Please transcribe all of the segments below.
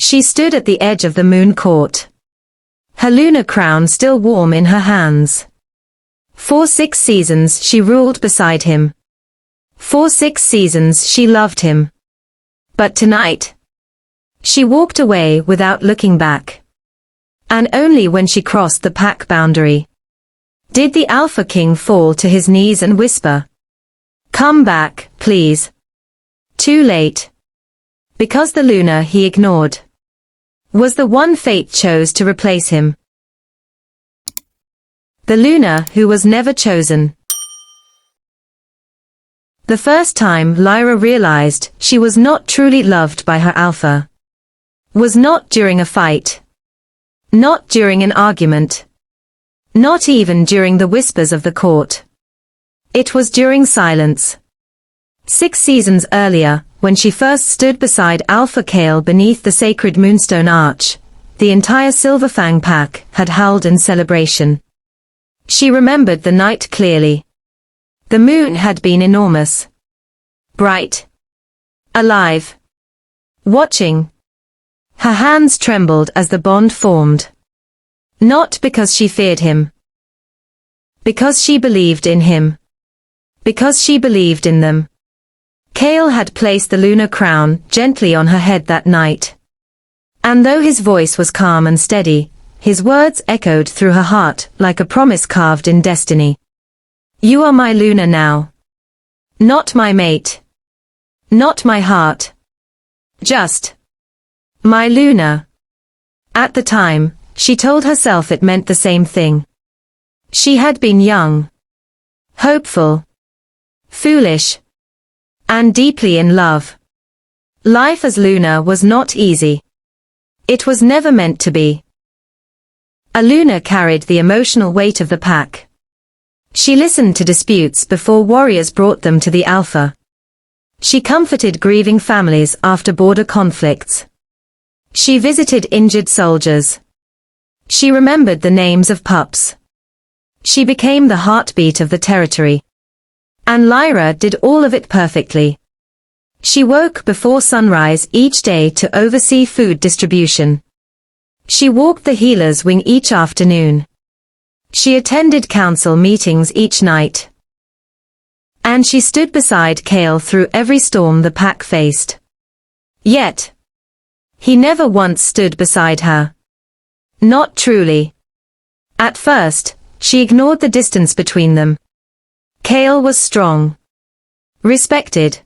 She stood at the edge of the moon court, her lunar crown still warm in her hands. For 6 seasons she ruled beside him. For 6 seasons she loved him. But tonight, she walked away without looking back. And only when she crossed the pack boundary did the Alpha King fall to his knees and whisper, "Come back, please." Too late. Because the Luna he ignored was the one fate chose to replace him. The Luna who was never chosen. The first time Lyra realized she was not truly loved by her Alpha was not during a fight, not during an argument, not even during the whispers of the court. It was during silence. 6 seasons earlier, when she first stood beside Alpha Kale beneath the sacred moonstone arch, the entire Silverfang pack had howled in celebration. She remembered the night clearly. The moon had been enormous, bright, alive, watching. Her hands trembled as the bond formed. Not because she feared him. Because she believed in him. Because she believed in them. Kale had placed the lunar crown gently on her head that night. And though his voice was calm and steady, his words echoed through her heart like a promise carved in destiny. "You are my Luna now. Not my mate. Not my heart. Just my Luna." At the time, she told herself it meant the same thing. She had been young, hopeful, foolish, and deeply in love. Life as Luna was not easy. It was never meant to be. A Luna carried the emotional weight of the pack. She listened to disputes before warriors brought them to the Alpha. She comforted grieving families after border conflicts. She visited injured soldiers. She remembered the names of pups. She became the heartbeat of the territory. And Lyra did all of it perfectly. She woke before sunrise each day to oversee food distribution. She walked the healer's wing each afternoon. She attended council meetings each night. And she stood beside Kale through every storm the pack faced. Yet, he never once stood beside her. Not truly. At first, she ignored the distance between them. Kale was strong, respected,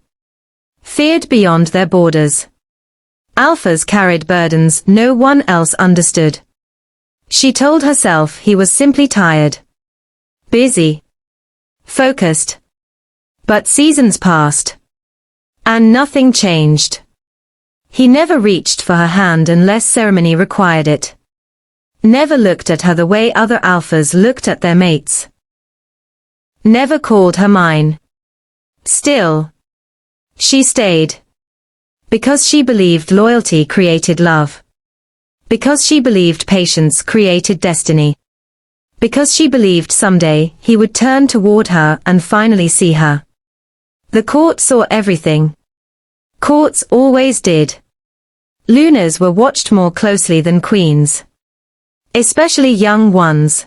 feared beyond their borders. Alphas carried burdens no one else understood. She told herself he was simply tired, busy, focused. But seasons passed, and nothing changed. He never reached for her hand unless ceremony required it. Never looked at her the way other alphas looked at their mates. Never called her mine. Still, she stayed. Because she believed loyalty created love. Because she believed patience created destiny. Because she believed someday he would turn toward her and finally see her. The court saw everything. Courts always did. Lunas were watched more closely than queens. Especially young ones.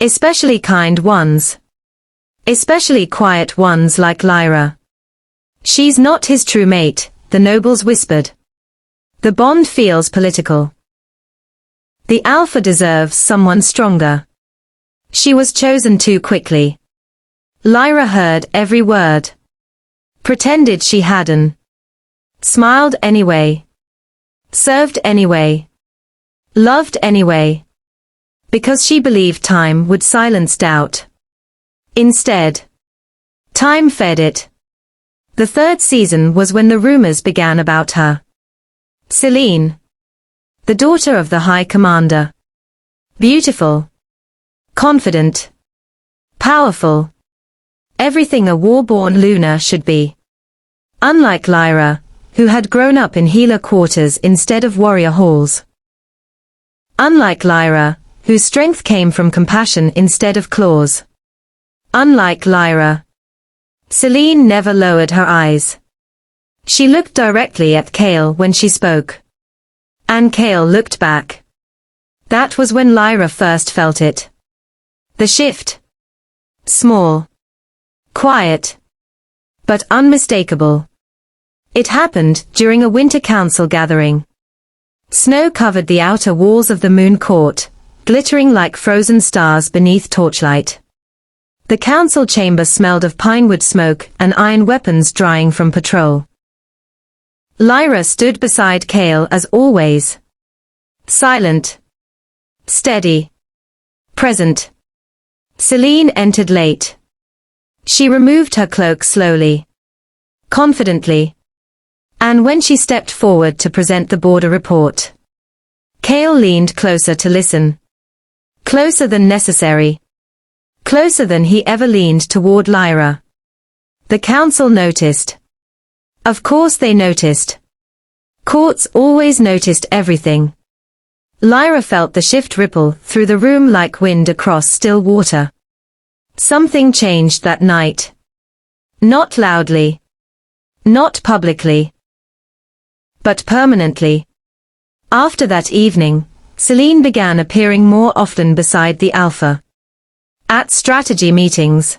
Especially kind ones. Especially quiet ones like Lyra. "She's not his true mate," the nobles whispered. "The bond feels political. The Alpha deserves someone stronger." She was chosen too quickly. Lyra heard every word. Pretended she hadn't. Smiled anyway. Served anyway. Loved anyway. Because she believed time would silence doubt. Instead, time fed it. The 3rd season was when the rumors began about her. Celine, the daughter of the High Commander. Beautiful. Confident. Powerful. Everything a war-born Luna should be. Unlike Lyra, who had grown up in healer quarters instead of warrior halls. Unlike Lyra, whose strength came from compassion instead of claws. Unlike Lyra, Celine never lowered her eyes. She looked directly at Kale when she spoke. And Kale looked back. That was when Lyra first felt it. The shift. Small. Quiet. But unmistakable. It happened during a winter council gathering. Snow covered the outer walls of the moon court, glittering like frozen stars beneath torchlight. The council chamber smelled of pinewood smoke and iron weapons drying from patrol. Lyra stood beside Kale as always. Silent. Steady. Present. Celine entered late. She removed her cloak slowly. Confidently. And when she stepped forward to present the border report, Kale leaned closer to listen. Closer than necessary. Closer than he ever leaned toward Lyra. The council noticed. Of course they noticed. Courts always noticed everything. Lyra felt the shift ripple through the room like wind across still water. Something changed that night. Not loudly. Not publicly. But permanently. After that evening, Celine began appearing more often beside the Alpha. At strategy meetings.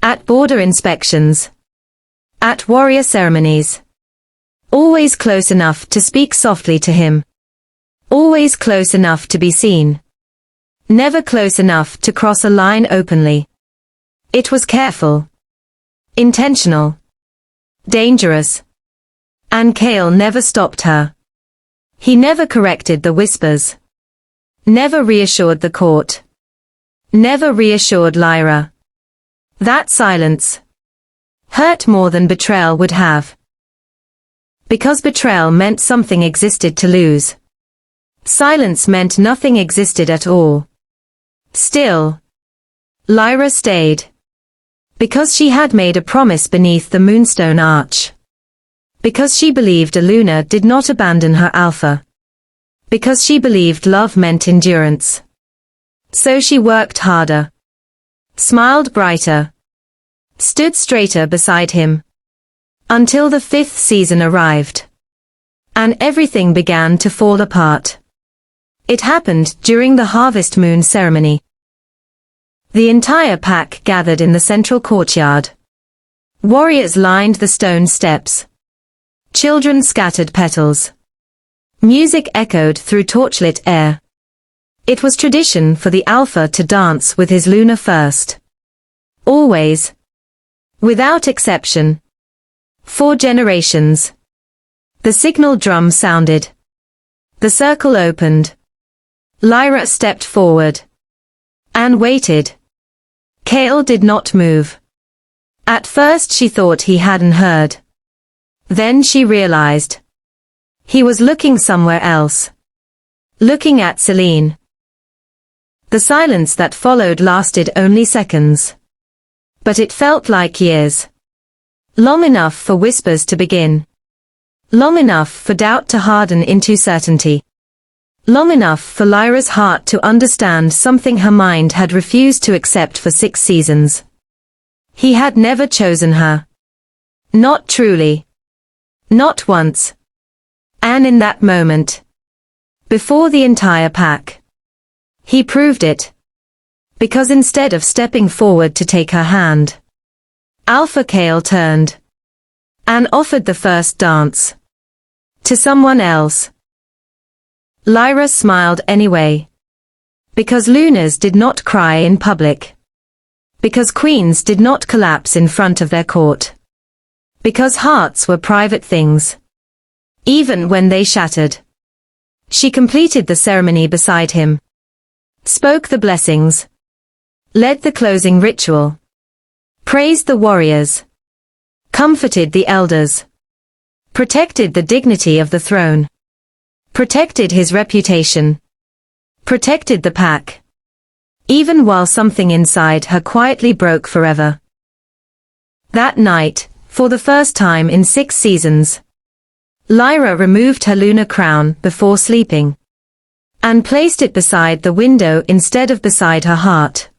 At border inspections. At warrior ceremonies. Always close enough to speak softly to him. Always close enough to be seen. Never close enough to cross a line openly. It was careful. Intentional. Dangerous. And Kale never stopped her. He never corrected the whispers. Never reassured the court. Never reassured Lyra. That silence hurt more than betrayal would have. Because betrayal meant something existed to lose. Silence meant nothing existed at all. Still, Lyra stayed. Because she had made a promise beneath the moonstone arch. Because she believed Aluna did not abandon her Alpha. Because she believed love meant endurance. So she worked harder. Smiled brighter. Stood straighter beside him. Until the 5th season arrived. And everything began to fall apart. It happened during the harvest moon ceremony. The entire pack gathered in the central courtyard. Warriors lined the stone steps. Children scattered petals. Music echoed through torchlit air. It was tradition for the Alpha to dance with his Luna first. Always. Without exception. For generations. The signal drum sounded. The circle opened. Lyra stepped forward. And waited. Kale did not move. At first she thought he hadn't heard. Then she realized. He was looking somewhere else. Looking at Celine. The silence that followed lasted only seconds. But it felt like years. Long enough for whispers to begin. Long enough for doubt to harden into certainty. Long enough for Lyra's heart to understand something her mind had refused to accept for 6 seasons. He had never chosen her. Not truly. Not once. And in that moment. Before the entire pack. He proved it. Because instead of stepping forward to take her hand, Alpha Kale turned. And offered the first dance. To someone else. Lyra smiled anyway. Because Lunas did not cry in public. Because queens did not collapse in front of their court. Because hearts were private things. Even when they shattered. She completed the ceremony beside him. Spoke the blessings. Led the closing ritual. Praised the warriors. Comforted the elders. Protected the dignity of the throne. Protected his reputation. Protected the pack. Even while something inside her quietly broke forever. That night, for the first time in 6 seasons, Lyra removed her lunar crown before sleeping. And placed it beside the window instead of beside her heart.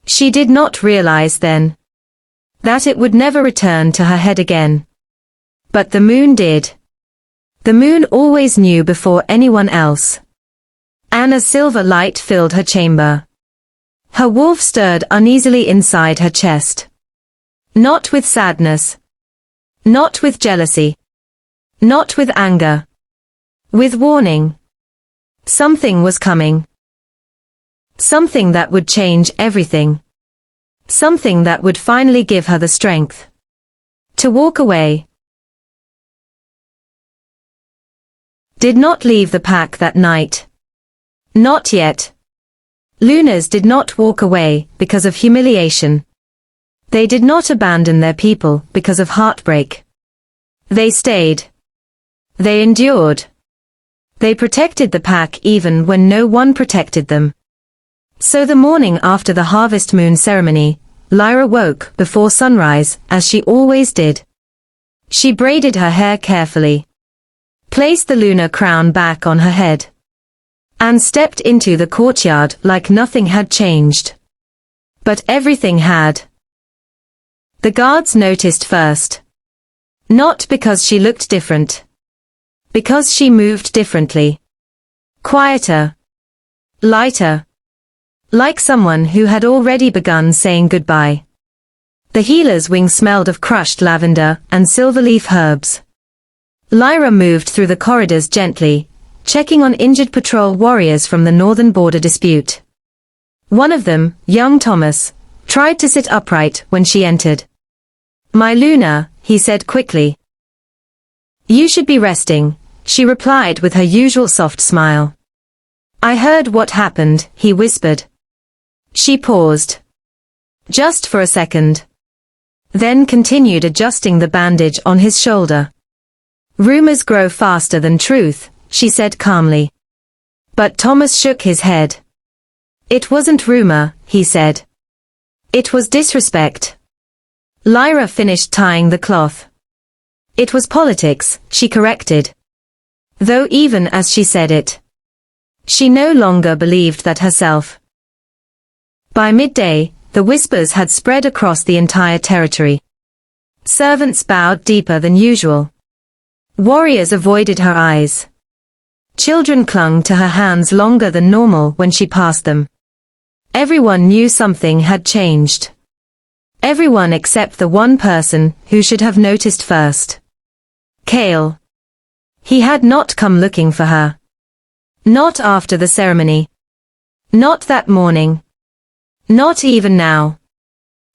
She did not realize then that it would never return to her head again. But the moon did. The moon always knew before anyone else. And a silver light filled her chamber. Her wolf stirred uneasily inside her chest. Not with sadness. Not with jealousy. Not with anger. With warning. Something was coming. Something that would change everything. Something that would finally give her the strength to walk away. Did not leave the pack that night. Not yet. Lunars did not walk away because of humiliation. They did not abandon their people because of heartbreak. They stayed. They endured. They protected the pack even when no one protected them. So the morning after the harvest moon ceremony, Lyra woke before sunrise, as she always did. She braided her hair carefully, placed the lunar crown back on her head, and stepped into the courtyard like nothing had changed. But everything had. The guards noticed first. Not because she looked different. Because she moved differently. Quieter. Lighter. Like someone who had already begun saying goodbye. The healer's wing smelled of crushed lavender and silverleaf herbs. Lyra moved through the corridors gently, checking on injured patrol warriors from the northern border dispute. One of them, young Thomas, tried to sit upright when she entered. "My Luna," he said quickly. "You should be resting," she replied with her usual soft smile. "I heard what happened," he whispered. She paused. Just for a second. Then continued adjusting the bandage on his shoulder. "Rumors grow faster than truth," she said calmly. But Thomas shook his head. "It wasn't rumor," he said. "It was disrespect." Lyra finished tying the cloth. "It was politics," she corrected. Though even as she said it, she no longer believed that herself. By midday, the whispers had spread across the entire territory. Servants bowed deeper than usual. Warriors avoided her eyes. Children clung to her hands longer than normal when she passed them. Everyone knew something had changed. Everyone except the one person who should have noticed first. Cale. He had not come looking for her. Not after the ceremony. Not that morning. Not even now.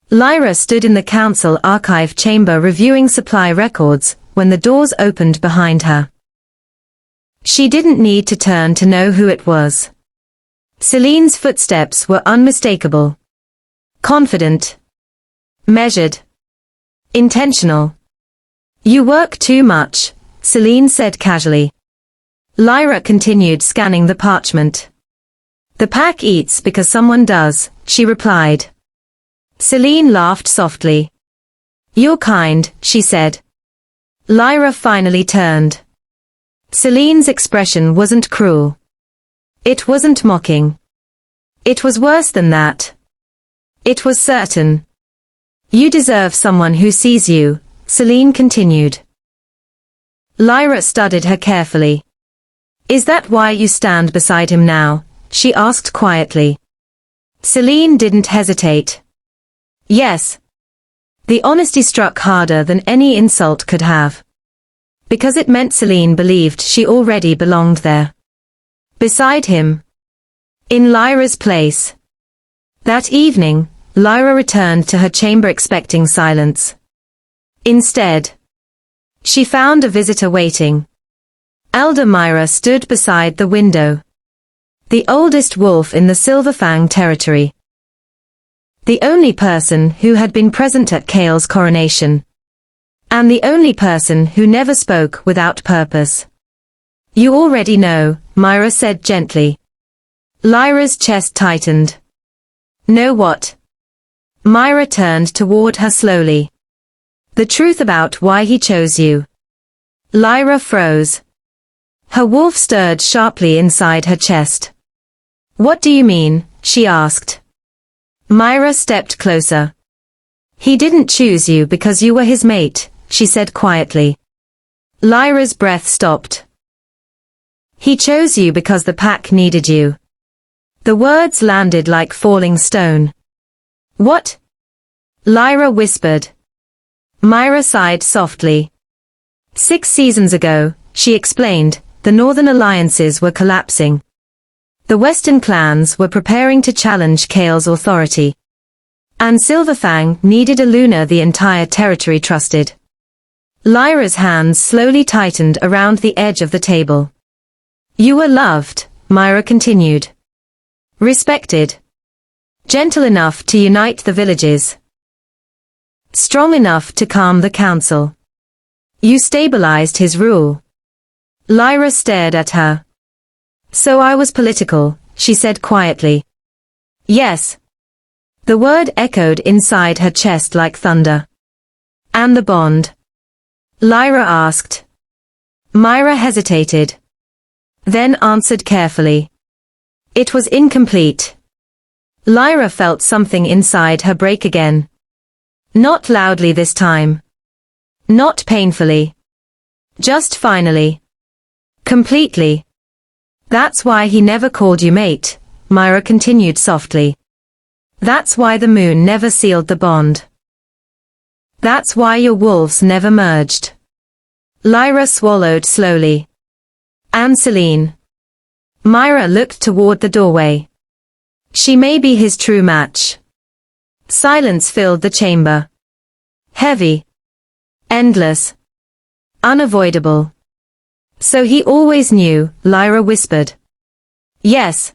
Lyra stood in the council archive chamber reviewing supply records when the doors opened behind her. She didn't need to turn to know who it was. Celine's footsteps were unmistakable. Confident. Measured. Intentional. "You work too much," Celine said casually. Lyra continued scanning the parchment. "The pack eats because someone does," she replied. Celine laughed softly. "You're kind," she said. Lyra finally turned. Celine's expression wasn't cruel. It wasn't mocking. It was worse than that. It was certain. "You deserve someone who sees you," Celine continued. Lyra studied her carefully. "Is that why you stand beside him now?" she asked quietly. Celine didn't hesitate. "Yes." The honesty struck harder than any insult could have. Because it meant Celine believed she already belonged there. Beside him. In Lyra's place. That evening, Lyra returned to her chamber expecting silence. Instead, she found a visitor waiting. Elder Myra stood beside the window. The oldest wolf in the Silverfang territory. The only person who had been present at Cale's coronation. And the only person who never spoke without purpose. "You already know," Myra said gently. Lyra's chest tightened. "Know what?" Myra turned toward her slowly. "The truth about why he chose you." Lyra froze. Her wolf stirred sharply inside her chest. "What do you mean?" she asked. Myra stepped closer. "He didn't choose you because you were his mate," she said quietly. Lyra's breath stopped. He chose you because the pack needed you. The words landed like falling stone. What? Lyra whispered. Myra sighed softly. 6 seasons ago, she explained, the northern alliances were collapsing. The western clans were preparing to challenge Kael's authority. And Silverfang needed a Luna the entire territory trusted. Lyra's hands slowly tightened around the edge of the table. You were loved, Myra continued. Respected. Gentle enough to unite the villages. Strong enough to calm the council. You stabilized his rule. Lyra stared at her. So I was political, she said quietly. Yes. The word echoed inside her chest like thunder. And the bond? Lyra asked. Myra hesitated. Then answered carefully. It was incomplete. Lyra felt something inside her break again. Not loudly this time. Not painfully. Just finally. Completely. That's why he never called you mate, Myra continued softly. That's why the moon never sealed the bond. That's why your wolves never merged. Lyra swallowed slowly. And Celine. Myra looked toward the doorway. She may be his true match. Silence filled the chamber. Heavy. Endless. Unavoidable. So he always knew, Lyra whispered. Yes.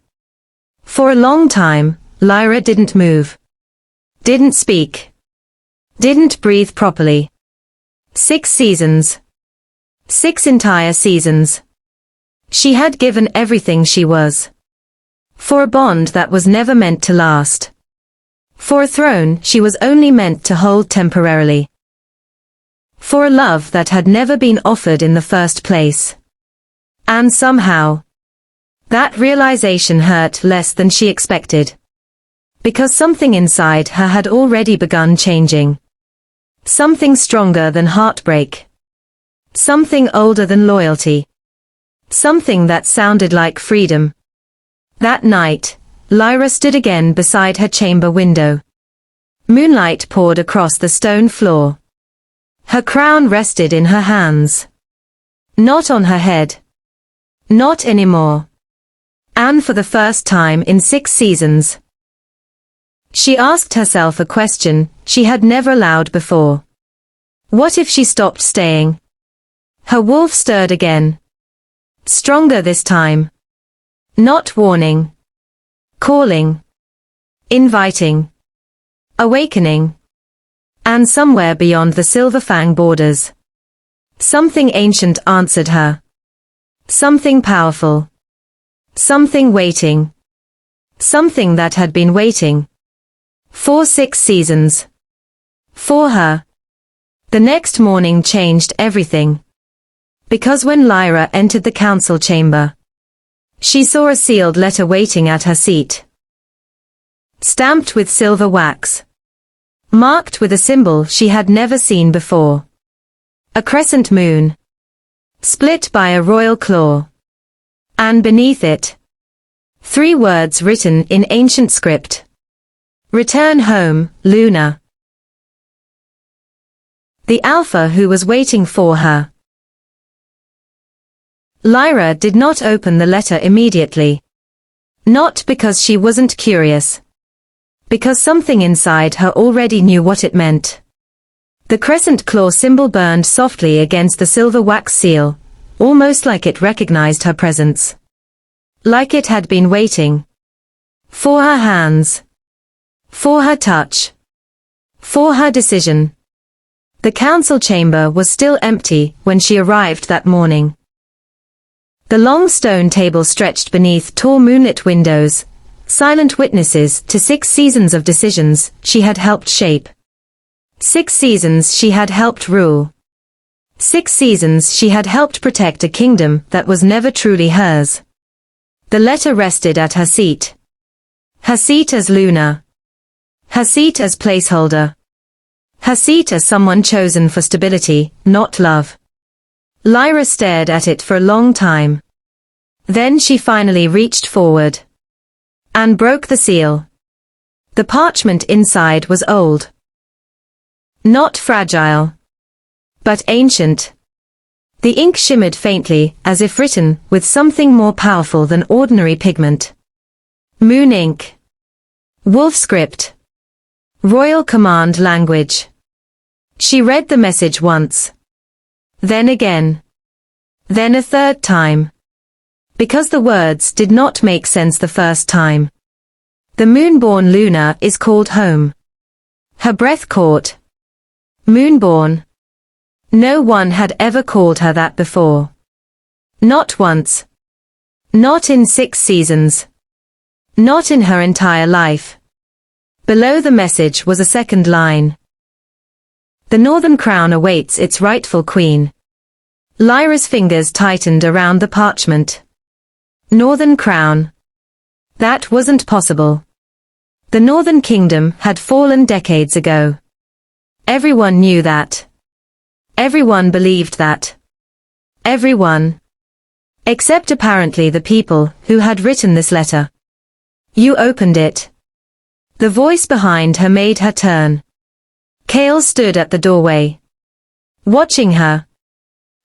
For a long time, Lyra didn't move. Didn't speak. Didn't breathe properly. 6 seasons. 6 entire seasons. She had given everything she was. For a bond that was never meant to last. For a throne she was only meant to hold temporarily. For a love that had never been offered in the first place. And somehow, that realization hurt less than she expected. Because something inside her had already begun changing. Something stronger than heartbreak. Something older than loyalty. Something that sounded like freedom. That night, Lyra stood again beside her chamber window. Moonlight poured across the stone floor. Her crown rested in her hands. Not on her head. Not anymore. And for the first time in 6 seasons, she asked herself a question she had never allowed before. What if she stopped staying? Her wolf stirred again. Stronger this time. Not warning. Calling. Inviting. Awakening. And somewhere beyond the Silverfang borders, something ancient answered her. Something powerful. Something waiting. Something that had been waiting. For 6 seasons. For her. The next morning changed everything. Because when Lyra entered the council chamber, she saw a sealed letter waiting at her seat. Stamped with silver wax. Marked with a symbol she had never seen before. A crescent moon. Split by a royal claw. And beneath it, 3 words written in ancient script. Return home, Luna. The Alpha who was waiting for her. Lyra did not open the letter immediately. Not because she wasn't curious. Because something inside her already knew what it meant. The crescent claw symbol burned softly against the silver wax seal, almost like it recognized her presence. Like it had been waiting. For her hands. For her touch. For her decision. The council chamber was still empty when she arrived that morning. The long stone table stretched beneath tall moonlit windows, silent witnesses to 6 seasons of decisions she had helped shape. 6 seasons she had helped rule. 6 seasons she had helped protect a kingdom that was never truly hers. The letter rested at her seat. Her seat as Luna. Her seat as placeholder. Her seat as someone chosen for stability, not love. Lyra stared at it for a long time. Then she finally reached forward and broke the seal. The parchment inside was old. Not fragile, but ancient. The ink shimmered faintly, as if written with something more powerful than ordinary pigment. Moon ink. Wolf script. Royal command language. She read the message once. Then again. Then a third time. Because the words did not make sense the first time. The moonborn Luna is called home. Her breath caught. Moonborn. No one had ever called her that before. Not once. Not in 6 seasons. Not in her entire life. Below the message was a second line. The Northern Crown awaits its rightful queen. Lyra's fingers tightened around the parchment. Northern Crown. That wasn't possible. The Northern Kingdom had fallen decades ago. Everyone knew that. Everyone believed that. Everyone. Except apparently the people who had written this letter. You opened it. The voice behind her made her turn. Cale stood at the doorway. Watching her.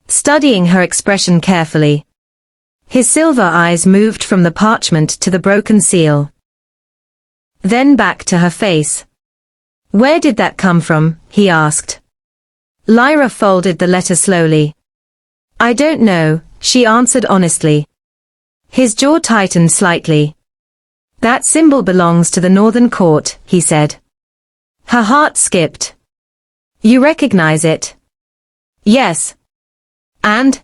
Studying her expression carefully. His silver eyes moved from the parchment to the broken seal. Then back to her face. Where did that come from? He asked. Lyra folded the letter slowly. I don't know, she answered honestly. His jaw tightened slightly. That symbol belongs to the Northern Court, he said. Her heart skipped. You recognize it? Yes. And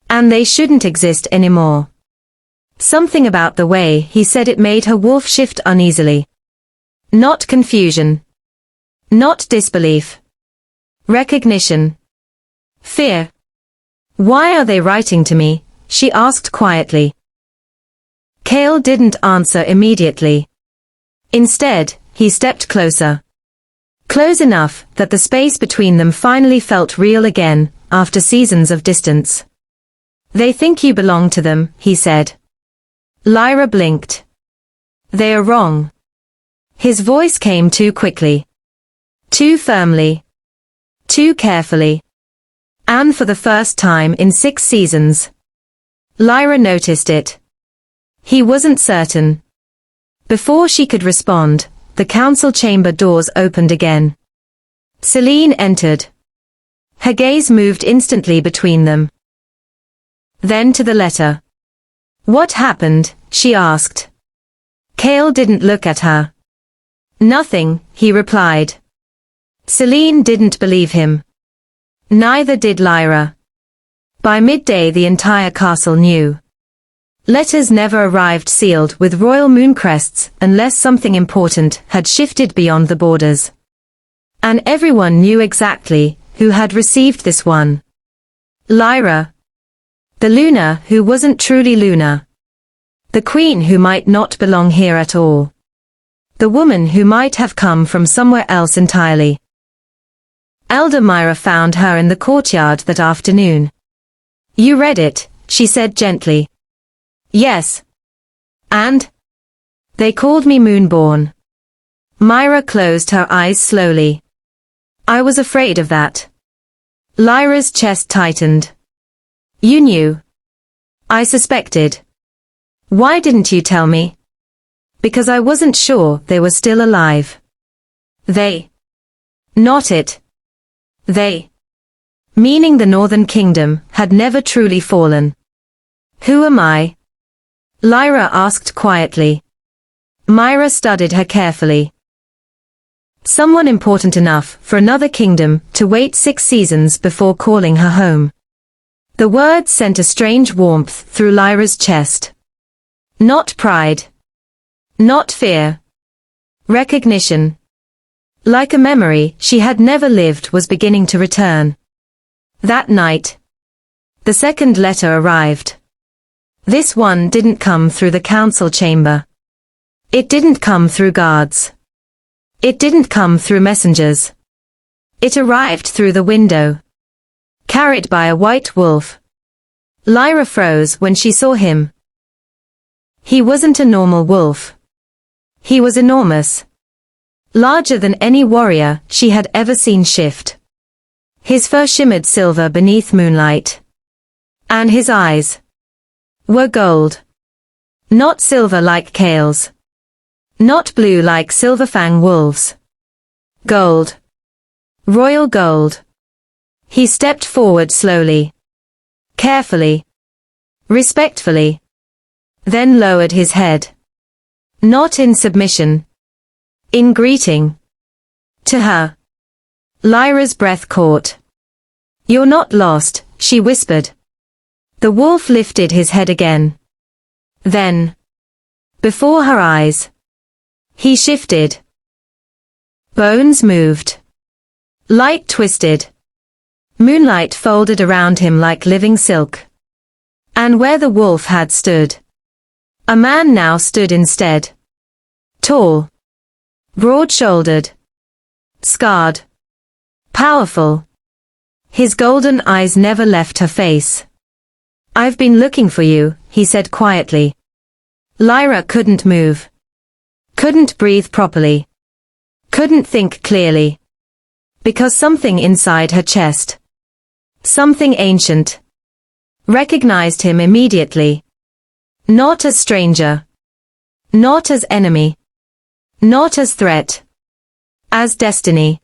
they shouldn't exist anymore. Something about the way he said it made her wolf shift uneasily. Not confusion. Not disbelief. Recognition. Fear. Why are they writing to me? She asked quietly. Cale didn't answer immediately. Instead, he stepped closer. Close enough that the space between them finally felt real again, after seasons of distance. They think you belong to them, he said. Lyra blinked. They are wrong. His voice came too quickly. Too firmly. Too carefully. And for the first time in 6 seasons. Lyra noticed it. He wasn't certain. Before she could respond, the council chamber doors opened again. Selene entered. Her gaze moved instantly between them. Then to the letter. What happened? She asked. Cale didn't look at her. Nothing, he replied. Selene didn't believe him. Neither did Lyra. By midday the entire castle knew. Letters never arrived sealed with royal moon crests unless something important had shifted beyond the borders. And everyone knew exactly who had received this one. Lyra. The Luna who wasn't truly Luna. The queen who might not belong here at all. The woman who might have come from somewhere else entirely. Elder Myra found her in the courtyard that afternoon. You read it, she said gently. Yes. And? They called me Moonborn. Myra closed her eyes slowly. I was afraid of that. Lyra's chest tightened. You knew. I suspected. Why didn't you tell me? Because I wasn't sure they were still alive. They. Not it. They. Meaning the Northern Kingdom had never truly fallen. Who am I? Lyra asked quietly. Myra studied her carefully. Someone important enough for another kingdom to wait 6 seasons before calling her home. The words sent a strange warmth through Lyra's chest. Not pride. Not fear. Recognition. Like a memory she had never lived was beginning to return. That night. The second letter arrived. This one didn't come through the council chamber. It didn't come through guards. It didn't come through messengers. It arrived through the window. carried by a white wolf. Lyra froze when she saw him. He wasn't a normal wolf. He was enormous. Larger than any warrior she had ever seen shift. His fur shimmered silver beneath moonlight. And his eyes were gold. Not silver like Kale's. Not blue like Silverfang wolves. Gold. Royal gold. He stepped forward slowly. Carefully. Respectfully. Then lowered his head. Not in submission. In greeting. To her. Lyra's breath caught. "You're not lost," she whispered. The wolf lifted his head again. Then, before her eyes, he shifted. Bones moved. Light twisted. Moonlight folded around him like living silk. And where the wolf had stood, a man now stood instead. Tall. Broad-shouldered. Scarred. Powerful. His golden eyes never left her face. "I've been looking for you," he said quietly. Lyra couldn't move. Couldn't breathe properly. Couldn't think clearly. Because something inside her chest, something ancient, recognized him immediately. Not as stranger. Not as enemy. Not as threat. As destiny.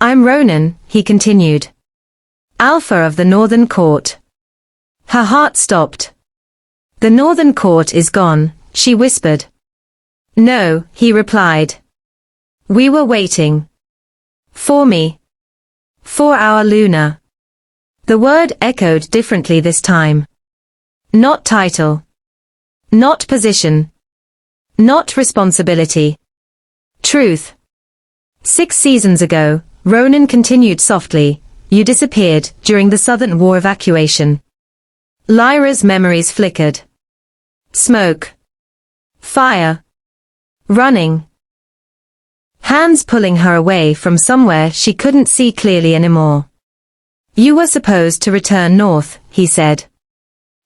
"I'm Ronan," he continued. "Alpha of the Northern Court." Her heart stopped. "The Northern Court is gone," she whispered. "No," he replied. "We were waiting. For me. For our Luna." The word echoed differently this time. Not title. Not position. Not responsibility. Truth. 6 seasons ago, Ronan continued softly, "You disappeared during the Southern War evacuation." Lyra's memories flickered. Smoke. Fire. Running. Hands pulling her away from somewhere she couldn't see clearly anymore. "You were supposed to return north," he said.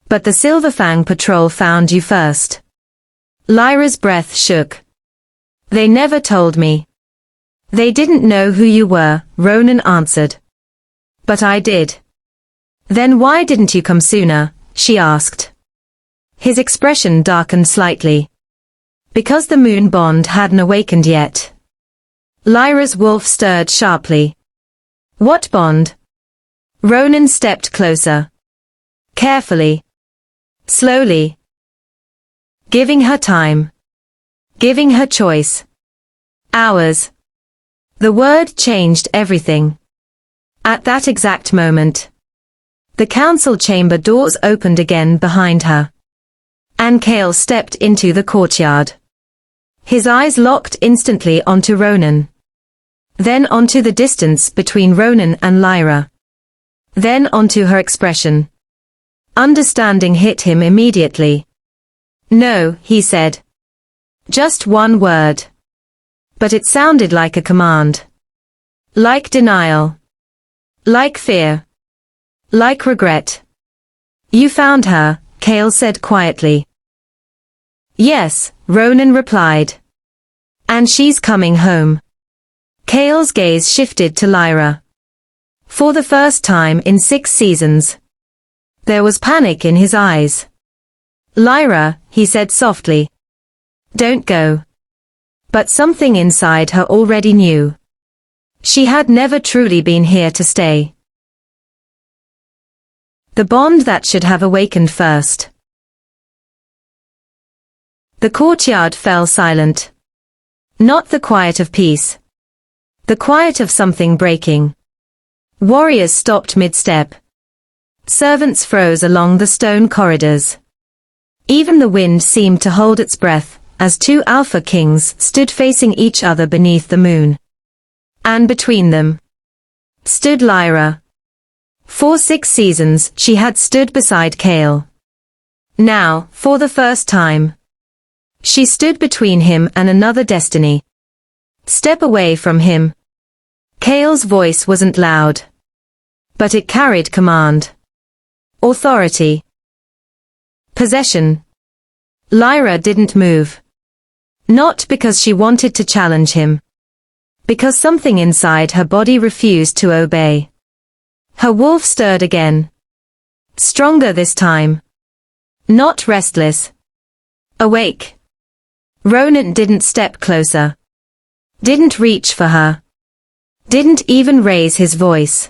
"But the Silverfang patrol found you first." Lyra's breath shook. "They never told me." "They didn't know who you were," Ronan answered. "But I did." "Then why didn't you come sooner?" she asked. His expression darkened slightly. "Because the moon bond hadn't awakened yet." Lyra's wolf stirred sharply. "What bond?" Ronan stepped closer. Carefully. Slowly. Giving her time. Giving her choice. Hours. The word changed everything. At that exact moment, the council chamber doors opened again behind her. And Kale stepped into the courtyard. His eyes locked instantly onto Ronan. Then onto the distance between Ronan and Lyra. Then onto her expression. Understanding hit him immediately. "No," he said. Just one word. But it sounded like a command. Like denial. Like fear. Like regret. "You found her," Kale said quietly. "Yes," Ronan replied. "And she's coming home." Kale's gaze shifted to Lyra. For the first time in 6 seasons. There was panic in his eyes. "Lyra," he said softly. "Don't go." But something inside her already knew. She had never truly been here to stay. The bond that should have awakened first. The courtyard fell silent. Not the quiet of peace. The quiet of something breaking. Warriors stopped mid-step. Servants froze along the stone corridors. Even the wind seemed to hold its breath, as 2 alpha kings stood facing each other beneath the moon. And between them stood Lyra. For 6 seasons she had stood beside Kale. Now, for the first time, she stood between him and another destiny. Step away from him. Kale's voice wasn't loud. But it carried command. Authority. Possession. Lyra didn't move. Not because she wanted to challenge him. Because something inside her body refused to obey. Her wolf stirred again. Stronger this time. Not restless. Awake. Ronan didn't step closer. Didn't reach for her. Didn't even raise his voice.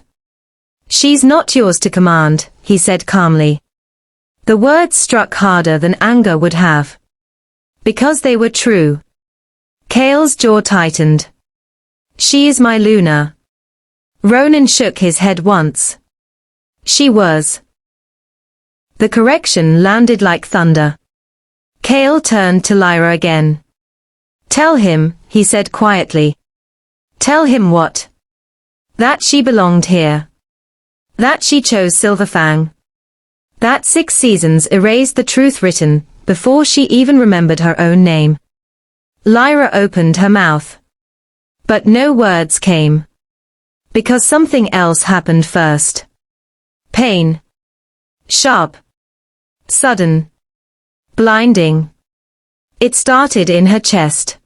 She's not yours to command, he said calmly. The words struck harder than anger would have. Because they were true. Kale's jaw tightened. She is my Luna. Ronan shook his head once. She was. The correction landed like thunder. Kale turned to Lyra again. Tell him, he said quietly. Tell him what? That she belonged here. That she chose Silverfang. That 6 seasons erased the truth written, before she even remembered her own name. Lyra opened her mouth. But no words came. Because something else happened first. Pain. Sharp. Sudden. Blinding. It started in her chest.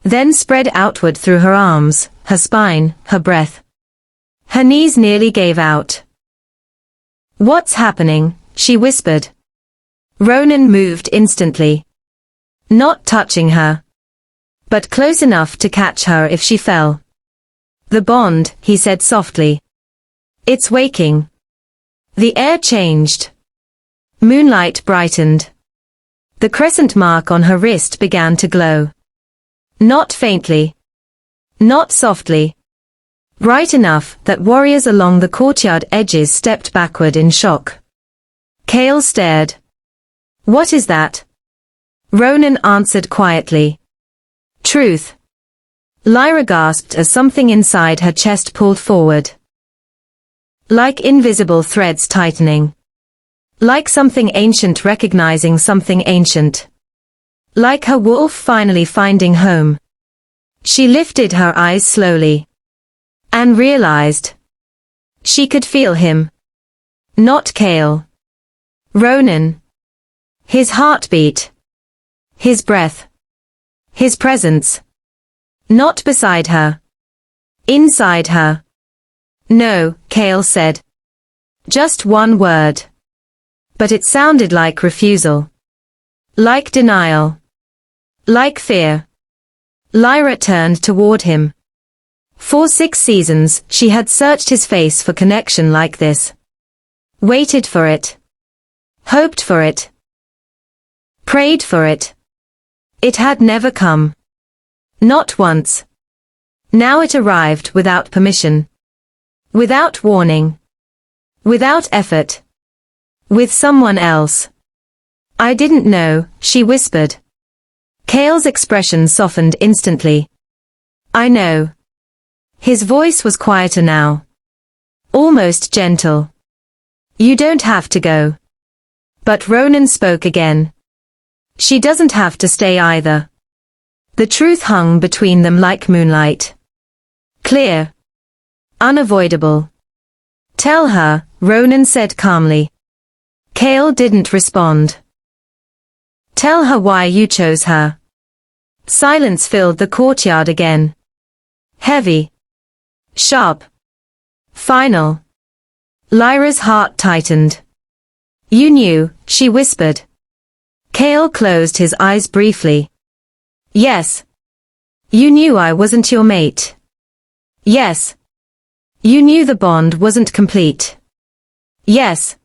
Then spread outward through her arms, her spine, her breath. Her knees nearly gave out. What's happening? She whispered. Ronan moved instantly. Not touching her. But close enough to catch her if she fell. The bond, he said softly. It's waking. The air changed. Moonlight brightened. The crescent mark on her wrist began to glow. Not faintly. Not softly. Bright enough that warriors along the courtyard edges stepped backward in shock. Kale stared. What is that? Ronan answered quietly. Truth. Lyra gasped as something inside her chest pulled forward. Like invisible threads tightening. Like something ancient recognizing something ancient. Like her wolf finally finding home. She lifted her eyes slowly. And realized. She could feel him. Not Kale. Ronan. His heartbeat. His breath. His presence. Not beside her. Inside her. No, Kale said. Just one word. But it sounded like refusal. Like denial. Like fear. Lyra turned toward him. For 6 seasons, she had searched his face for connection like this. Waited for it. Hoped for it. Prayed for it. It had never come. Not once. Now it arrived without permission. Without warning. Without effort. With someone else. I didn't know, she whispered. Kale's expression softened instantly. I know. His voice was quieter now. Almost gentle. You don't have to go. But Ronan spoke again. She doesn't have to stay either. The truth hung between them like moonlight. Clear. Unavoidable. Tell her, Ronan said calmly. Kale didn't respond. Tell her why you chose her. Silence filled the courtyard again. Heavy. Sharp. Final. Lyra's heart tightened. You knew, she whispered. Kale closed his eyes briefly. Yes. You knew I wasn't your mate. Yes. You knew the bond wasn't complete. Yes.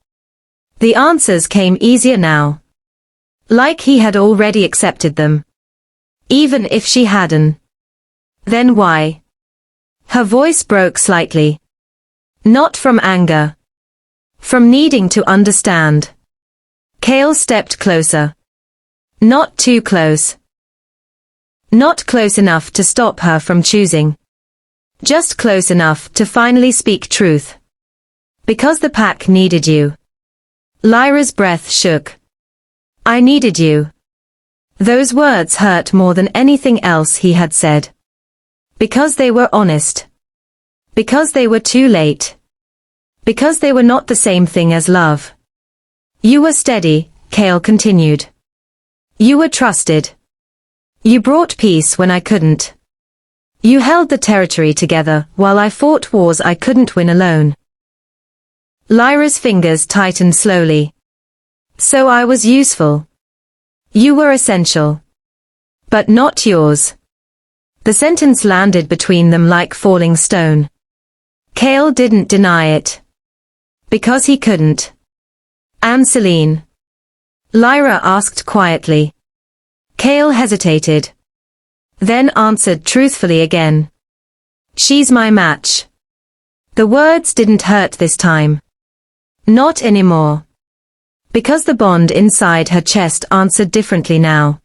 The answers came easier now. Like he had already accepted them. Even if she hadn't. Then why? Her voice broke slightly. Not from anger. From needing to understand. Kale stepped closer. Not too close. Not close enough to stop her from choosing. Just close enough to finally speak truth. Because the pack needed you. Lyra's breath shook. I needed you. Those words hurt more than anything else he had said. Because they were honest. Because they were too late. Because they were not the same thing as love. You were steady, Kale continued. You were trusted. You brought peace when I couldn't. You held the territory together while I fought wars I couldn't win alone. Lyra's fingers tightened slowly. So I was useful. You were essential. But not yours. The sentence landed between them like falling stone. Kale didn't deny it. Because he couldn't. And Celine? Lyra asked quietly. Kale hesitated. Then answered truthfully again. She's my match. The words didn't hurt this time. Not anymore. Because the bond inside her chest answered differently now.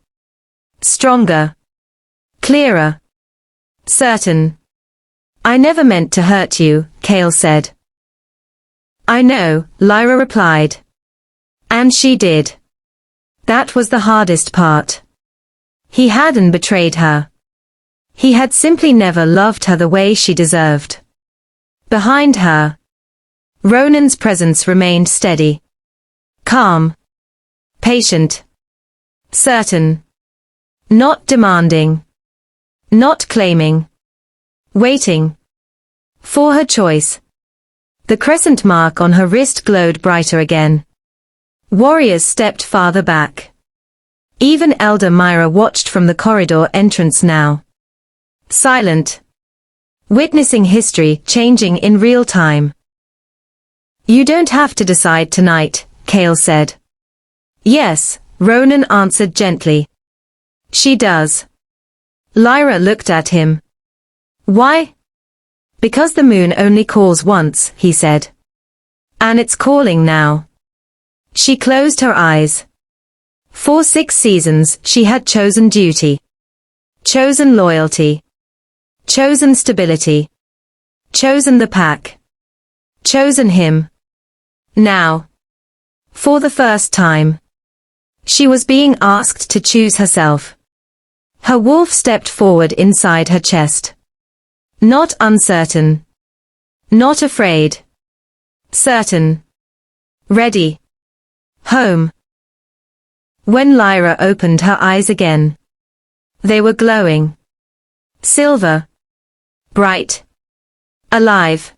Stronger. Clearer. Certain. I never meant to hurt you, Kale said. I know, Lyra replied. And she did. That was the hardest part. He hadn't betrayed her. He had simply never loved her the way she deserved. Behind her, Ronan's presence remained steady. Calm. Patient. Certain. Not demanding. Not claiming. Waiting. For her choice. The crescent mark on her wrist glowed brighter again. Warriors stepped farther back. Even Elder Myra watched from the corridor entrance now. Silent. Witnessing history changing in real time. You don't have to decide tonight, Kale said. Yes, Ronan answered gently. She does. Lyra looked at him. Why? Because the moon only calls once, he said. And it's calling now. She closed her eyes. For 6 seasons, she had chosen duty. Chosen loyalty. Chosen stability. Chosen the pack. Chosen him. Now. For the first time. She was being asked to choose herself. Her wolf stepped forward inside her chest. Not uncertain. Not afraid. Certain. Ready. Home. When Lyra opened her eyes again, they were glowing. Silver. Bright. Alive.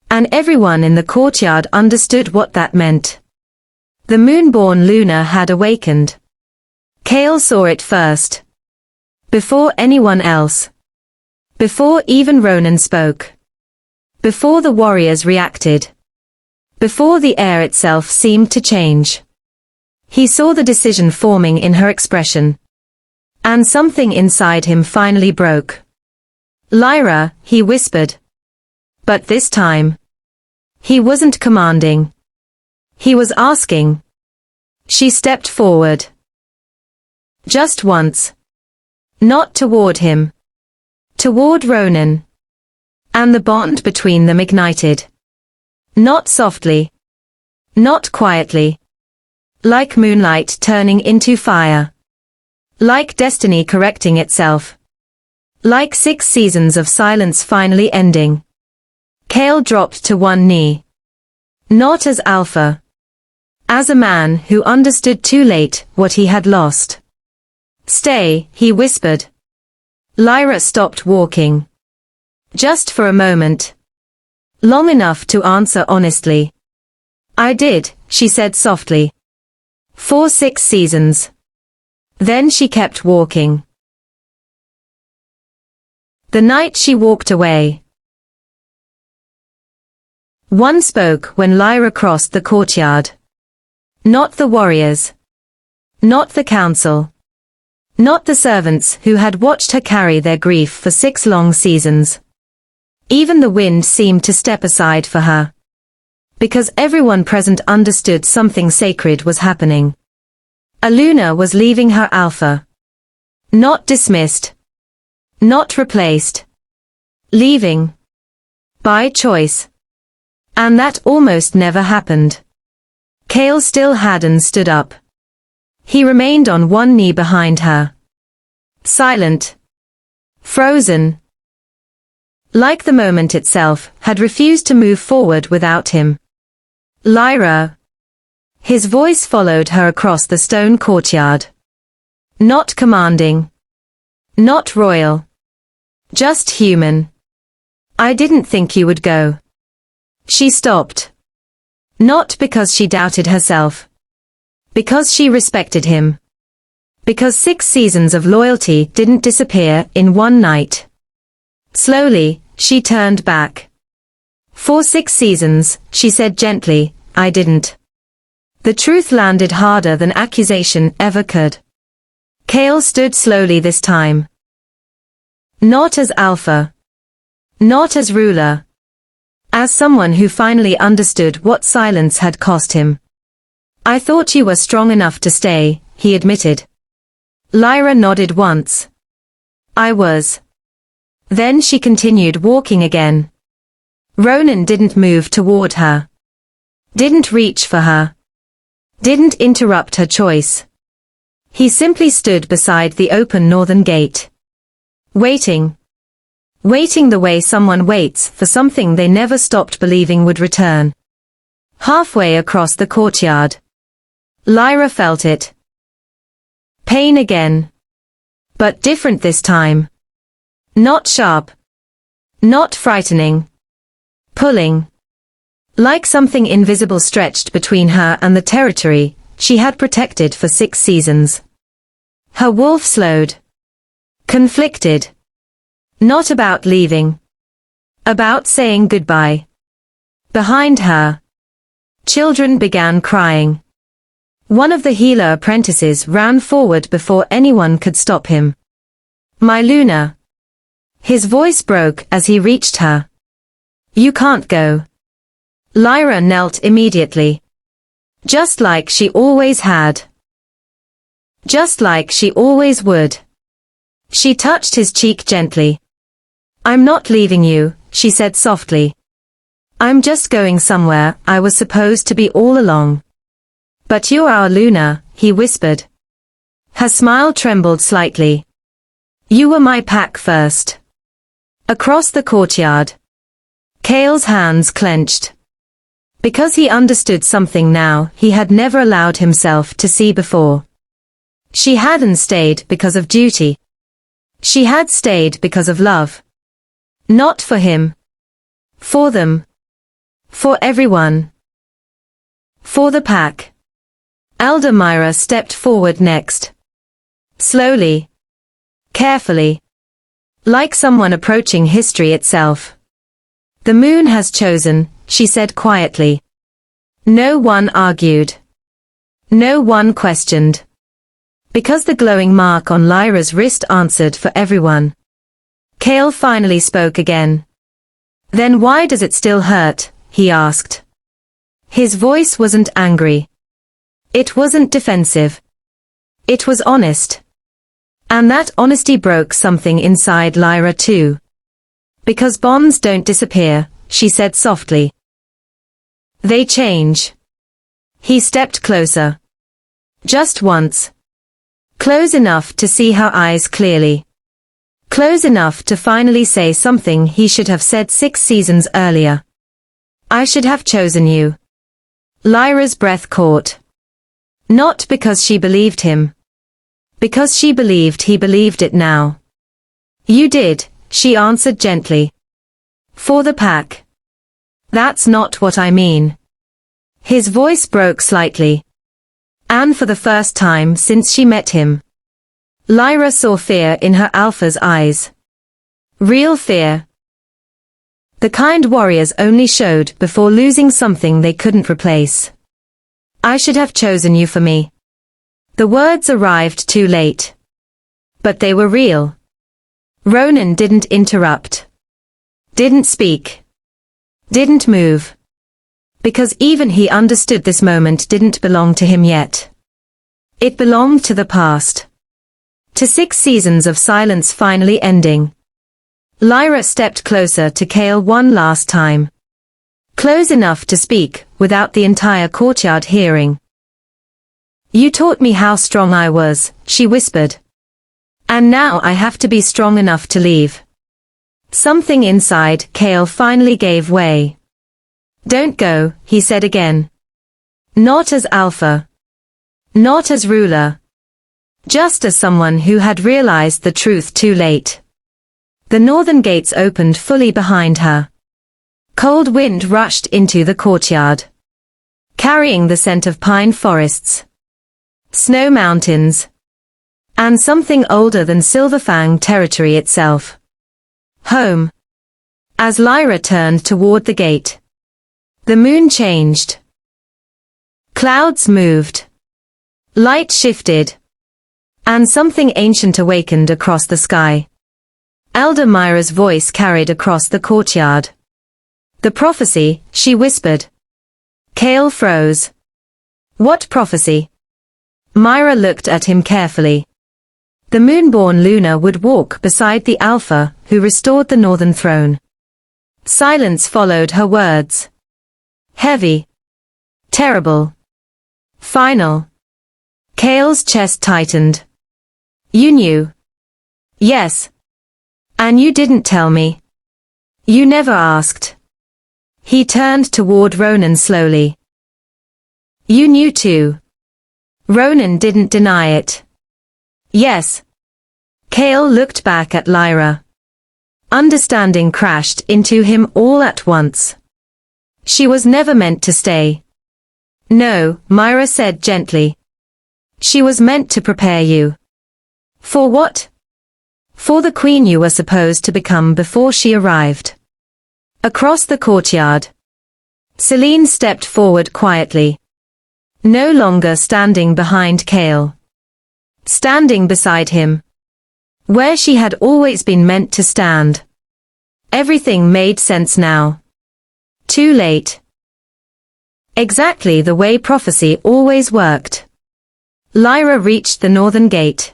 And everyone in the courtyard understood what that meant. The moonborn Luna had awakened. Kale saw it first. Before anyone else. Before even Ronan spoke. Before the warriors reacted. Before the air itself seemed to change. He saw the decision forming in her expression. And something inside him finally broke. Lyra, he whispered. But this time, he wasn't commanding. He was asking. She stepped forward. Just once. Not toward him. Toward Ronan. And the bond between them ignited. Not softly. Not quietly. Like moonlight turning into fire. Like destiny correcting itself. Like 6 seasons of silence finally ending. Kale dropped to one knee. Not as alpha. As a man who understood too late what he had lost. Stay, he whispered. Lyra stopped walking. Just for a moment. Long enough to answer honestly. I did, she said softly. For 6 seasons. Then she kept walking. The night she walked away. One spoke when Lyra crossed the courtyard. Not the warriors. Not the council. Not the servants who had watched her carry their grief for 6 long seasons. Even the wind seemed to step aside for her. Because everyone present understood something sacred was happening. Aluna was leaving her alpha. Not dismissed. Not replaced. Leaving. By choice. And that almost never happened. Kale still hadn't stood up. He remained on one knee behind her. Silent. Frozen. Like the moment itself, had refused to move forward without him. Lyra. His voice followed her across the stone courtyard. Not commanding. Not royal. Just human. I didn't think you would go. She stopped. Not because she doubted herself. Because she respected him. Because 6 seasons of loyalty didn't disappear in one night. Slowly, she turned back. For 6 seasons, she said gently, I didn't. The truth landed harder than accusation ever could. Kale stood slowly this time. Not as alpha. Not as ruler. As someone who finally understood what silence had cost him. I thought you were strong enough to stay, he admitted. Lyra nodded once. I was. Then she continued walking again. Ronan didn't move toward her. Didn't reach for her. Didn't interrupt her choice. He simply stood beside the open northern gate. Waiting. Waiting the way someone waits for something they never stopped believing would return. Halfway across the courtyard. Lyra felt it. Pain again. But different this time. Not sharp. Not frightening. Pulling. Like something invisible stretched between her and the territory she had protected for 6 seasons. Her wolf slowed. Conflicted. Not about leaving. About saying goodbye. Behind her. Children began crying. One of the healer apprentices ran forward before anyone could stop him. My Luna. His voice broke as he reached her. You can't go. Lyra knelt immediately. Just like she always had. Just like she always would. She touched his cheek gently. I'm not leaving you, she said softly. I'm just going somewhere I was supposed to be all along. But you're our Luna, he whispered. Her smile trembled slightly. You were my pack first. Across the courtyard. Kale's hands clenched. Because he understood something now he had never allowed himself to see before. She hadn't stayed because of duty. She had stayed because of love. Not for him. For them. For everyone. For the pack. Elder Myra stepped forward next. Slowly. Carefully. Like someone approaching history itself. The moon has chosen, she said quietly. No one argued. No one questioned. Because the glowing mark on Lyra's wrist answered for everyone. Kale finally spoke again. Then why does it still hurt, he asked. His voice wasn't angry. It wasn't defensive. It was honest. And that honesty broke something inside Lyra too. Because bonds don't disappear, she said softly. They change. He stepped closer. Just once. Close enough to see her eyes clearly. Close enough to finally say something he should have said 6 seasons earlier. I should have chosen you. Lyra's breath caught. Not because she believed him. Because she believed he believed it now. You did, she answered gently. For the pack. That's not what I mean. His voice broke slightly. And for the first time since she met him. Lyra saw fear in her alpha's eyes. Real fear. The kind warriors only showed before losing something they couldn't replace. I should have chosen you for me. The words arrived too late. But they were real. Ronan didn't interrupt. Didn't speak. Didn't move. Because even he understood this moment didn't belong to him yet. It belonged to the past. To 6 seasons of silence finally ending. Lyra stepped closer to Kale one last time. Close enough to speak, without the entire courtyard hearing. You taught me how strong I was, she whispered. And now I have to be strong enough to leave. Something inside Kale finally gave way. Don't go, he said again. Not as Alpha. Not as ruler. Just as someone who had realized the truth too late. The northern gates opened fully behind her. Cold wind rushed into the courtyard, carrying the scent of pine forests, snow mountains, and something older than Silverfang territory itself. Home. As Lyra turned toward the gate, the moon changed. Clouds moved. Light shifted. And something ancient awakened across the sky. Elder Myra's voice carried across the courtyard. The prophecy, she whispered. Kale froze. What prophecy? Myra looked at him carefully. The moonborn Luna would walk beside the Alpha, who restored the northern throne. Silence followed her words. Heavy. Terrible. Final. Kale's chest tightened. You knew. Yes. And you didn't tell me. You never asked. He turned toward Ronan slowly. You knew too. Ronan didn't deny it. Yes. Kale looked back at Lyra. Understanding crashed into him all at once. She was never meant to stay. No, Myra said gently. She was meant to prepare you. For what? For the queen you were supposed to become before she arrived. Across the courtyard, Celine stepped forward quietly. No longer standing behind Kale. Standing beside him. Where she had always been meant to stand. Everything made sense now. Too late. Exactly the way prophecy always worked. Lyra reached the northern gate.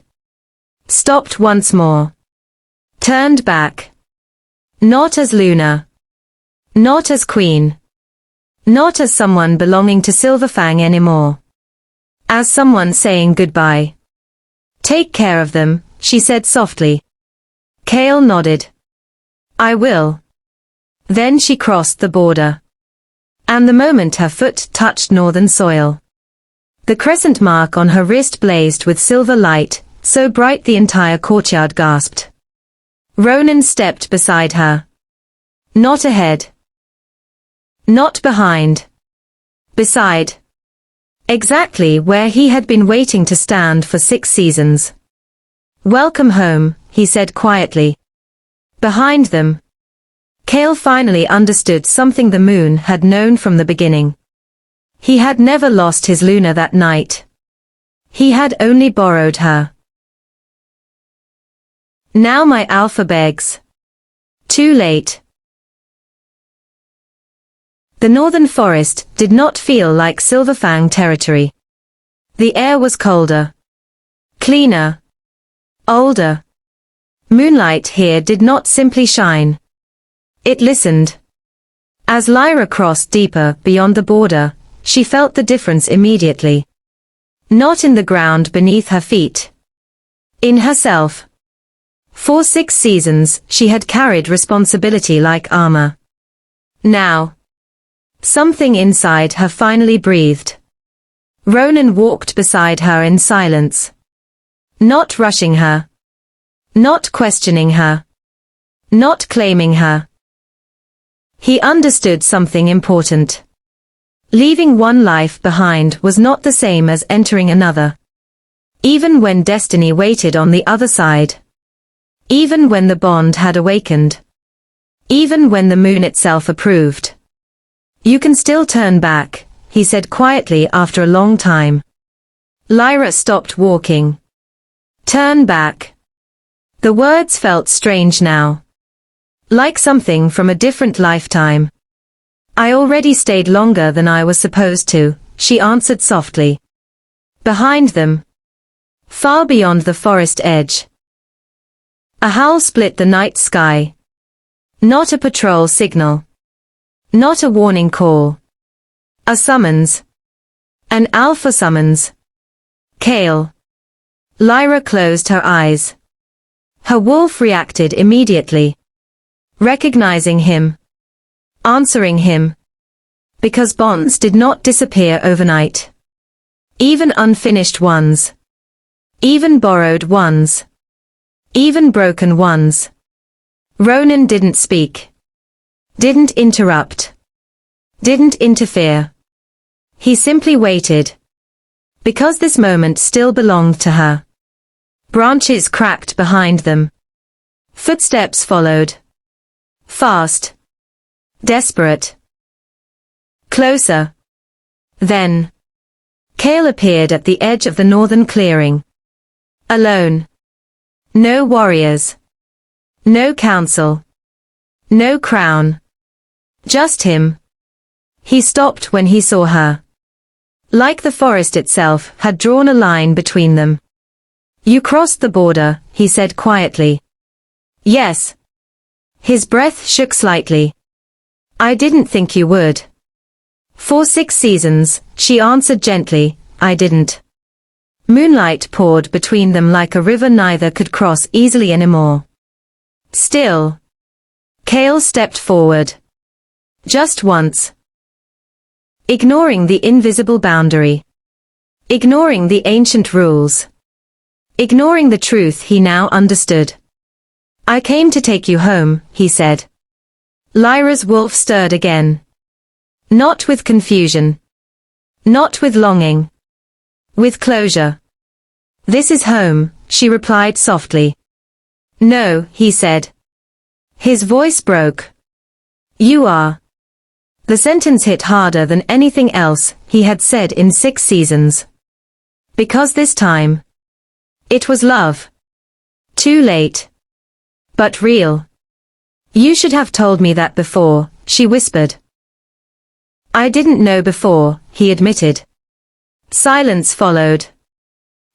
Stopped once more. Turned back. Not as Luna. Not as queen. Not as someone belonging to Silverfang anymore. As someone saying goodbye. Take care of them, she said softly. Kale nodded. I will. Then she crossed the border. And the moment her foot touched northern soil, the crescent mark on her wrist blazed with silver light, so bright the entire courtyard gasped. Ronan stepped beside her. Not ahead. Not behind. Beside. Exactly where he had been waiting to stand for 6 seasons. Welcome home, he said quietly. Behind them. Kale finally understood something the moon had known from the beginning. He had never lost his Luna that night. He had only borrowed her. Now my Alpha begs. Too late. The northern forest did not feel like Silverfang territory. The air was colder. Cleaner. Older. Moonlight here did not simply shine. It listened. As Lyra crossed deeper beyond the border, she felt the difference immediately. Not in the ground beneath her feet. In herself. For 6 seasons, she had carried responsibility like armor. Now. Something inside her finally breathed. Ronan walked beside her in silence. Not rushing her. Not questioning her. Not claiming her. He understood something important. Leaving one life behind was not the same as entering another. Even when destiny waited on the other side. Even when the bond had awakened. Even when the moon itself approved. You can still turn back, he said quietly after a long time. Lyra stopped walking. Turn back. The words felt strange now. Like something from a different lifetime. I already stayed longer than I was supposed to, she answered softly. Behind them. Far beyond the forest edge. A howl split the night sky. Not a patrol signal. Not a warning call. A summons. An Alpha summons. Kale. Lyra closed her eyes. Her wolf reacted immediately. recognizing him, answering him. Because bonds did not disappear overnight. Even unfinished ones. Even borrowed ones. Even broken ones. Ronan didn't speak. Didn't interrupt. Didn't interfere. He simply waited. Because this moment still belonged to her. Branches cracked behind them. Footsteps followed. Fast. Desperate. Closer. Then. Kale appeared at the edge of the northern clearing. Alone. No warriors. No council. No crown. Just him. He stopped when he saw her. Like the forest itself had drawn a line between them. You crossed the border, he said quietly. Yes. His breath shook slightly. I didn't think you would. For 6 seasons, she answered gently, I didn't. Moonlight poured between them like a river neither could cross easily anymore. Still. Kale stepped forward. Just once. Ignoring the invisible boundary. Ignoring the ancient rules. Ignoring the truth he now understood. I came to take you home, he said. Lyra's wolf stirred again. Not with confusion. Not with longing. With closure. This is home, she replied softly. No, he said. His voice broke. You are. The sentence hit harder than anything else he had said in 6 seasons. Because this time. It was love. Too late. But real. You should have told me that before, she whispered. I didn't know before, he admitted. Silence followed.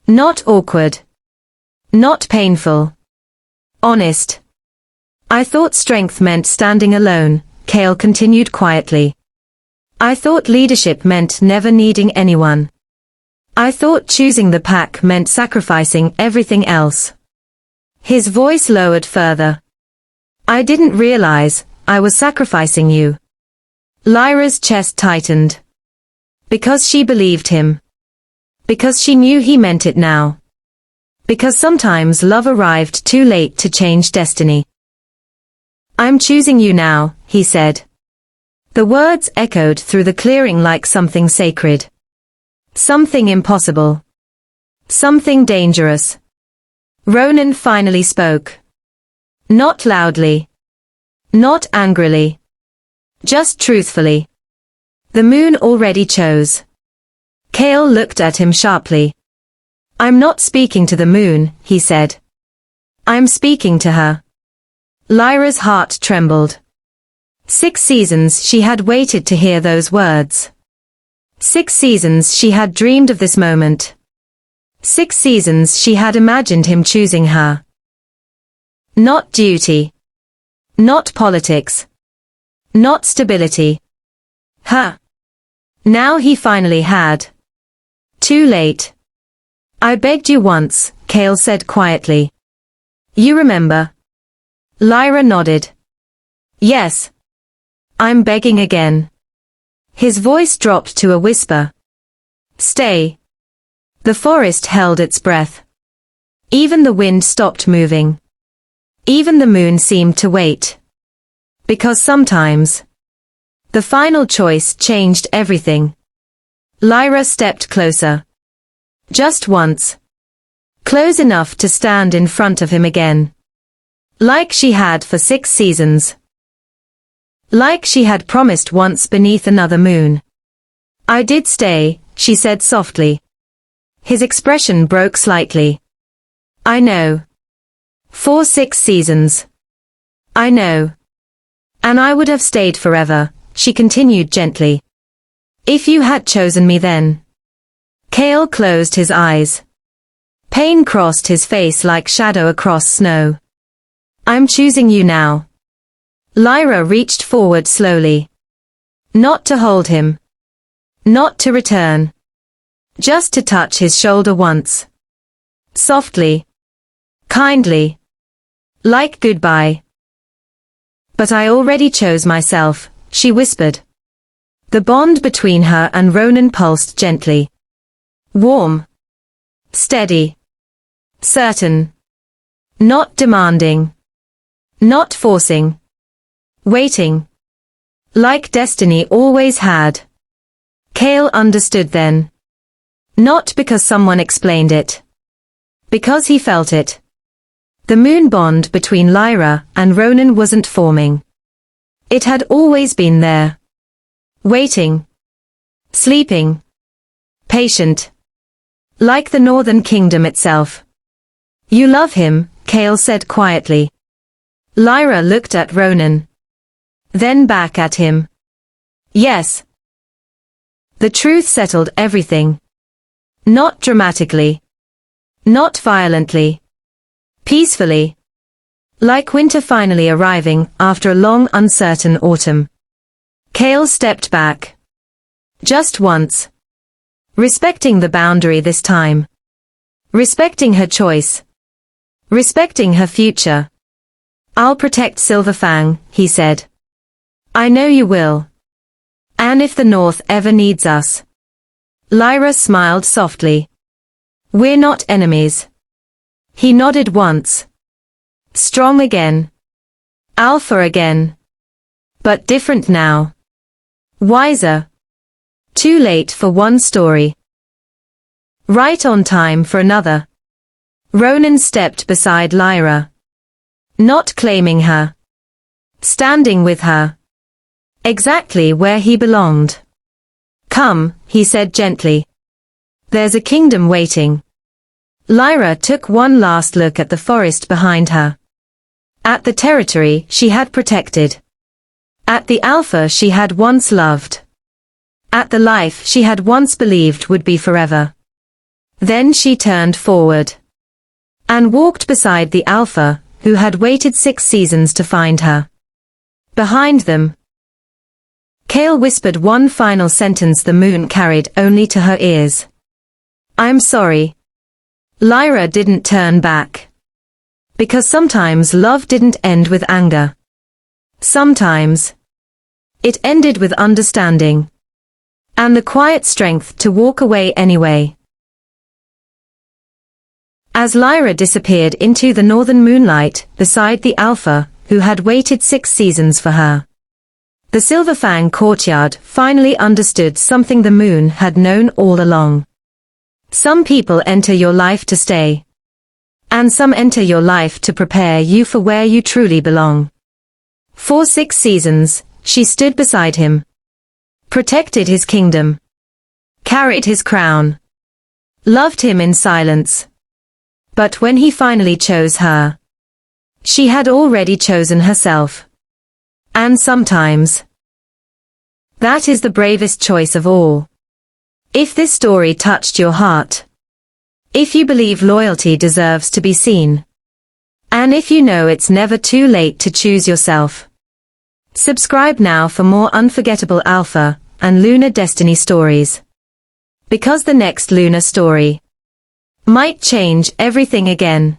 Not awkward. Not painful. Honest. I thought strength meant standing alone, Kale continued quietly. I thought leadership meant never needing anyone. I thought choosing the pack meant sacrificing everything else. His voice lowered further. I didn't realize I was sacrificing you. Lyra's chest tightened. Because she believed him. Because she knew he meant it now. Because sometimes love arrived too late to change destiny. I'm choosing you now, he said. The words echoed through the clearing like something sacred. Something impossible. Something dangerous. Ronan finally spoke. Not loudly. Not angrily. Just truthfully. The moon already chose. Kale looked at him sharply. I'm not speaking to the moon, he said. I'm speaking to her. Lyra's heart trembled. 6 seasons she had waited to hear those words. 6 seasons she had dreamed of this moment. 6 seasons she had imagined him choosing her. Not duty. Not politics. Not stability. Her. Now he finally had. Too late. I begged you once, Kale said quietly. You remember? Lyra nodded. Yes. I'm begging again. His voice dropped to a whisper. Stay. The forest held its breath. Even the wind stopped moving. Even the moon seemed to wait. Because sometimes. The final choice changed everything. Lyra stepped closer. Just once. Close enough to stand in front of him again. Like she had for 6 seasons. Like she had promised once beneath another moon. I did stay, she said softly. His expression broke slightly. I know. For 6 seasons. I know. And I would have stayed forever, she continued gently. If you had chosen me then. Kale closed his eyes. Pain crossed his face like shadow across snow. I'm choosing you now. Lyra reached forward slowly. Not to hold him. Not to return. Just to touch his shoulder once. Softly. Kindly. Like goodbye. But I already chose myself, she whispered. The bond between her and Ronan pulsed gently. Warm. Steady. Certain. Not demanding. Not forcing. Waiting. Like destiny always had. Cale understood then. Not because someone explained it. Because he felt it. The moon bond between Lyra and Ronan wasn't forming. It had always been there. Waiting. Sleeping. Patient. Like the Northern Kingdom itself. You love him, Cale said quietly. Lyra looked at Ronan. Then back at him. Yes. The truth settled everything. Not dramatically. Not violently. Peacefully. Like winter finally arriving after a long uncertain autumn. Cale stepped back. Just once. Respecting the boundary this time. Respecting her choice. Respecting her future. I'll protect Silverfang, he said. I know you will. And if the North ever needs us. Lyra smiled softly. We're not enemies. He nodded once. Strong again. Alpha again. But different now. Wiser. Too late for one story. Right on time for another. Ronan stepped beside Lyra. Not claiming her. Standing with her. Exactly where he belonged. Come, he said gently. There's a kingdom waiting. Lyra took one last look at the forest behind her. At the territory she had protected. At the Alpha she had once loved. At the life she had once believed would be forever. Then she turned forward. And walked beside the Alpha, who had waited 6 seasons to find her. Behind them. Cale whispered one final sentence the moon carried only to her ears. I'm sorry. Lyra didn't turn back. Because sometimes love didn't end with anger. Sometimes. It ended with understanding. And the quiet strength to walk away anyway. As Lyra disappeared into the northern moonlight, beside the Alpha, who had waited 6 seasons for her. The Silverfang courtyard finally understood something the moon had known all along. Some people enter your life to stay. And some enter your life to prepare you for where you truly belong. For 6 seasons, she stood beside him. Protected his kingdom. Carried his crown. Loved him in silence. But when he finally chose her, she had already chosen herself. And sometimes, that is the bravest choice of all. If this story touched your heart, if you believe loyalty deserves to be seen, and if you know it's never too late to choose yourself, subscribe now for more unforgettable Alpha and Lunar Destiny stories. Because the next Lunar story might change everything again.